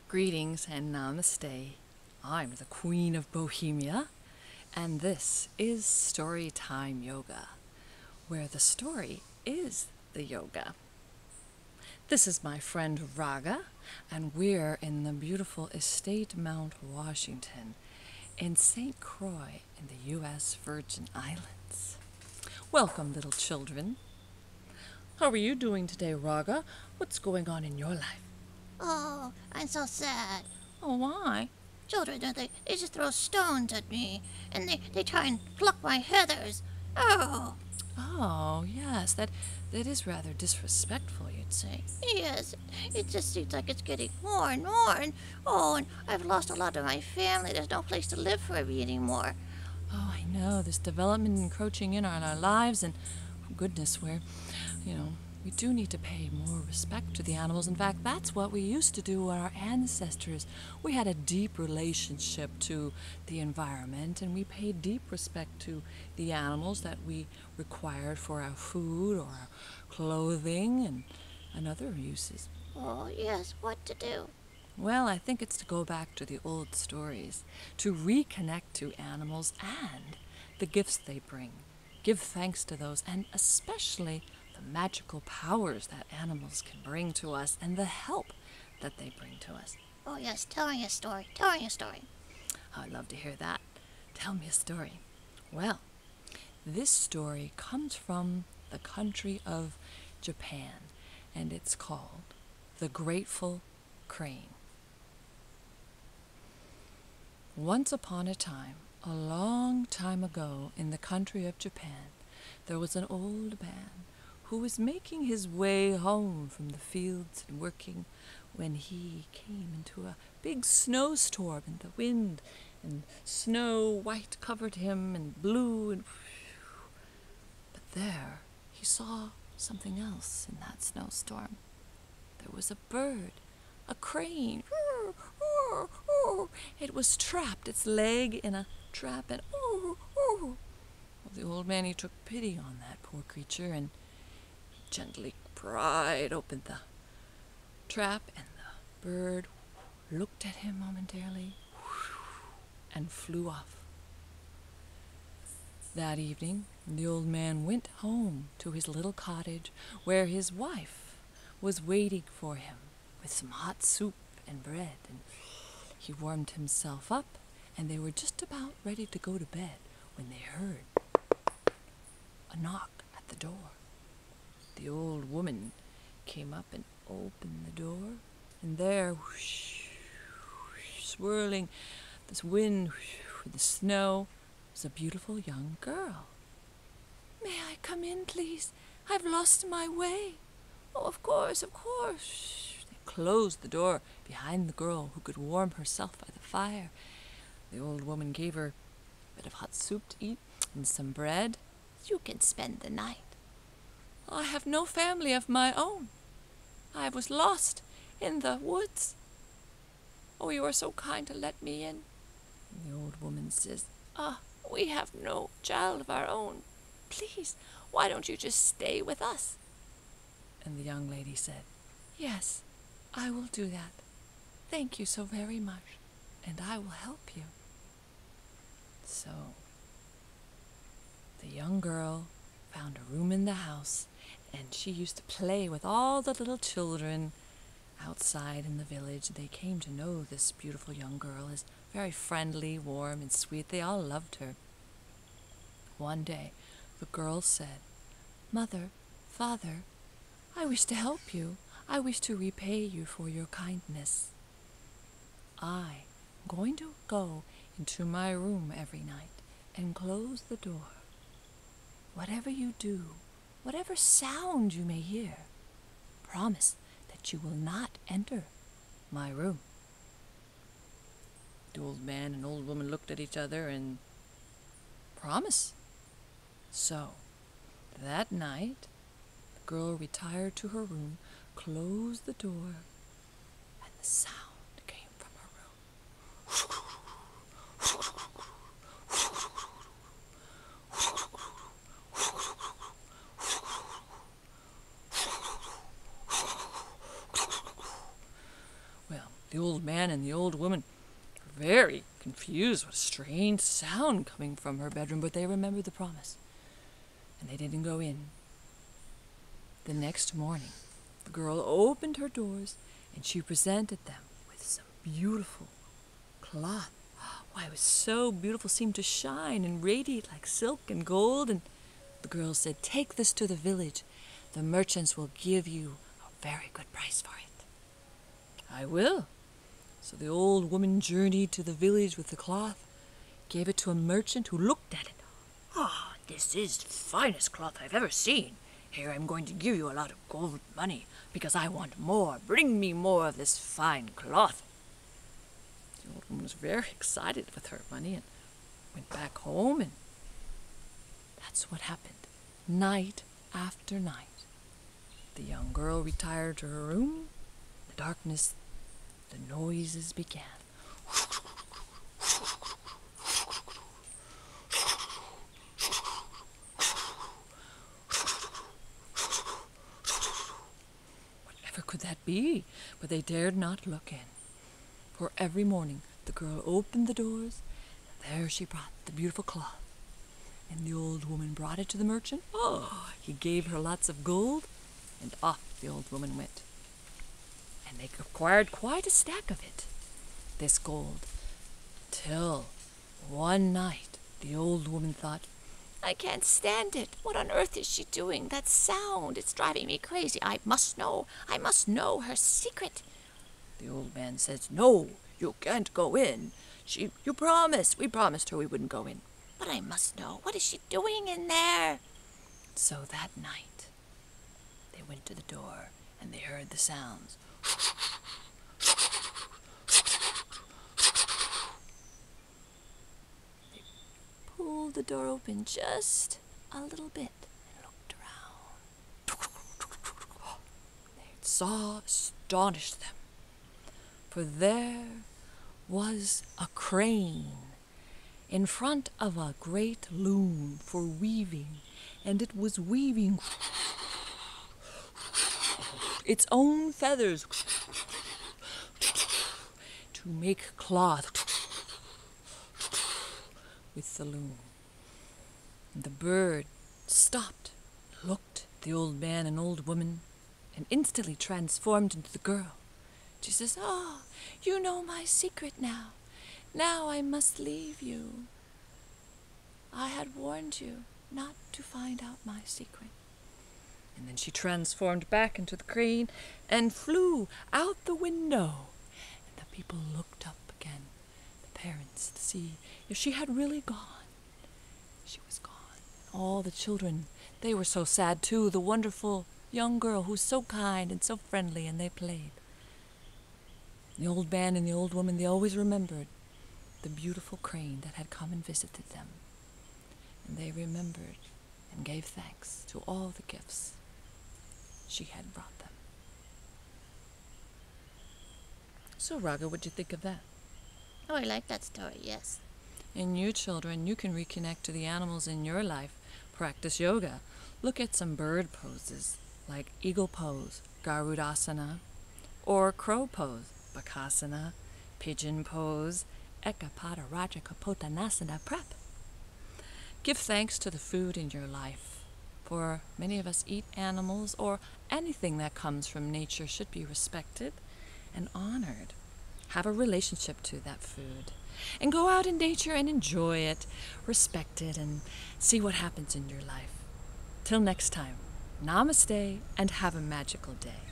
Greetings and namaste. I'm the Queen of Bohemia, and this is Storytime Yoga, where the story is the yoga. This is my friend Raga, and we're in the beautiful estate Mount Washington in St. Croix in the U.S. Virgin Islands. Welcome, little children. How are you doing today, Raga? What's going on in your life? Oh, I'm so sad. Oh, why? Children, they just throw stones at me, and they try and pluck my feathers. Oh, Oh, yes, that is rather disrespectful, you'd say. yes, it just seems like it's getting more and more. And I've lost a lot of my family. There's no place to live for me anymore. Oh, I know, this development encroaching in on our lives, and goodness, we do need to pay more respect to the animals. In fact, that's what we used to do with our ancestors. We had a deep relationship to the environment, and we paid deep respect to the animals that we required for our food or our clothing and other uses. Oh, yes, what to do? Well, I think it's to go back to the old stories, to reconnect to animals and the gifts they bring. Give thanks to those, and especially the magical powers that animals can bring to us and the help that they bring to us. Oh, yes, tell me a story. Tell me a story. Oh, I'd love to hear that. Tell me a story. Well, this story comes from the country of Japan, and it's called The Grateful Crane. Once upon a time, a long time ago, in the country of Japan, there was an old man who was making his way home from the fields and working when he came into a big snowstorm, and the wind and snow white covered him and blew and but there he saw something else in that snowstorm. There was a bird, a crane. It was trapped, its leg in a trap, and well, the old man, he took pity on that poor creature and gently pried open the trap, and the bird looked at him momentarily and flew off. That evening, the old man went home to his little cottage where his wife was waiting for him with some hot soup and bread, and he warmed himself up, and they were just about ready to go to bed when they heard a knock at the door. The old woman came up and opened the door, and there, whoosh, whoosh, swirling this wind with the snow, was a beautiful young girl. "May I come in, please? I've lost my way." "Oh, of course, of course." They closed the door behind the girl, who could warm herself by the fire. The old woman gave her a bit of hot soup to eat and some bread. "You can spend the night." "I have no family of my own. I was lost in the woods. Oh, you are so kind to let me in." And the old woman says, "We have no child of our own. Please, why don't you just stay with us?" And the young lady said, "Yes, I will do that. Thank you so very much, and I will help you." So the young girl found a room in the house, and she used to play with all the little children outside in the village. They came to know this beautiful young girl as very friendly, warm, and sweet. They all loved her. One day, the girl said, "Mother, Father, I wish to help you. I wish to repay you for your kindness. I'm going to go into my room every night and close the door. Whatever you do, whatever sound you may hear, promise that you will not enter my room." The old man and old woman looked at each other and promised. So, that night, the girl retired to her room, closed the door, and the sound came from her room. Well, The old man and the old woman were very confused with a strange sound coming from her bedroom, but they remembered the promise, and they didn't go in. The next morning, the girl opened her doors, and she presented them with some beautiful cloth. Why, it was so beautiful, seemed to shine and radiate like silk and gold, and the girl said, "Take this to the village. The merchants will give you a very good price for it." "I will." So the old woman journeyed to the village with the cloth, gave it to a merchant who looked at it. "Ah, this is the finest cloth I've ever seen. Here, I'm going to give you a lot of gold money because I want more. Bring me more of this fine cloth." The old woman was very excited with her money and went back home, and that's what happened. Night after night, the young girl retired to her room. In the darkness, the noises began. Whatever could that be? But they dared not look in. For every morning the girl opened the doors, and there she brought the beautiful cloth. And the old woman brought it to the merchant. Oh, he gave her lots of gold, and off the old woman went. And they acquired quite a stack of it, this gold, till one night the old woman thought, I can't stand it. What on earth is she doing? That sound, it's driving me crazy. I must know her secret. The old man says, "No, you can't go in. We promised her we wouldn't go in." But I must know. What is she doing in there? So that night, they went to the door, and they heard the sounds. They pulled the door open just a little bit and looked around. They saw astonished them, for there was a crane in front of a great loom for weaving, and it was weaving its own feathers to make cloth with the loom. And the bird stopped, looked at the old man and old woman, and instantly transformed into the girl. She says, "Oh, you know my secret now. Now I must leave you. I had warned you not to find out my secret." And then she transformed back into the crane and flew out the window. And the people looked up again, the parents, to see if she had really gone. She was gone. All the children, they were so sad too, the wonderful young girl who was so kind and so friendly, and they played. The old man and the old woman, they always remembered the beautiful crane that had come and visited them. And they remembered and gave thanks to all the gifts she had brought them. So, Raga, what'd you think of that? Oh, I like that story, yes. And you children, you can reconnect to the animals in your life. Practice yoga. Look at some bird poses, like eagle pose, Garudasana, or crow pose, Bakasana, pigeon pose, Ekapada Rajakapotanasana prep. Give thanks to the food in your life, for many of us eat animals, or anything that comes from nature should be respected and honored. Have a relationship to that food, and go out in nature and enjoy it, respect it, and see what happens in your life. Till next time, namaste and have a magical day.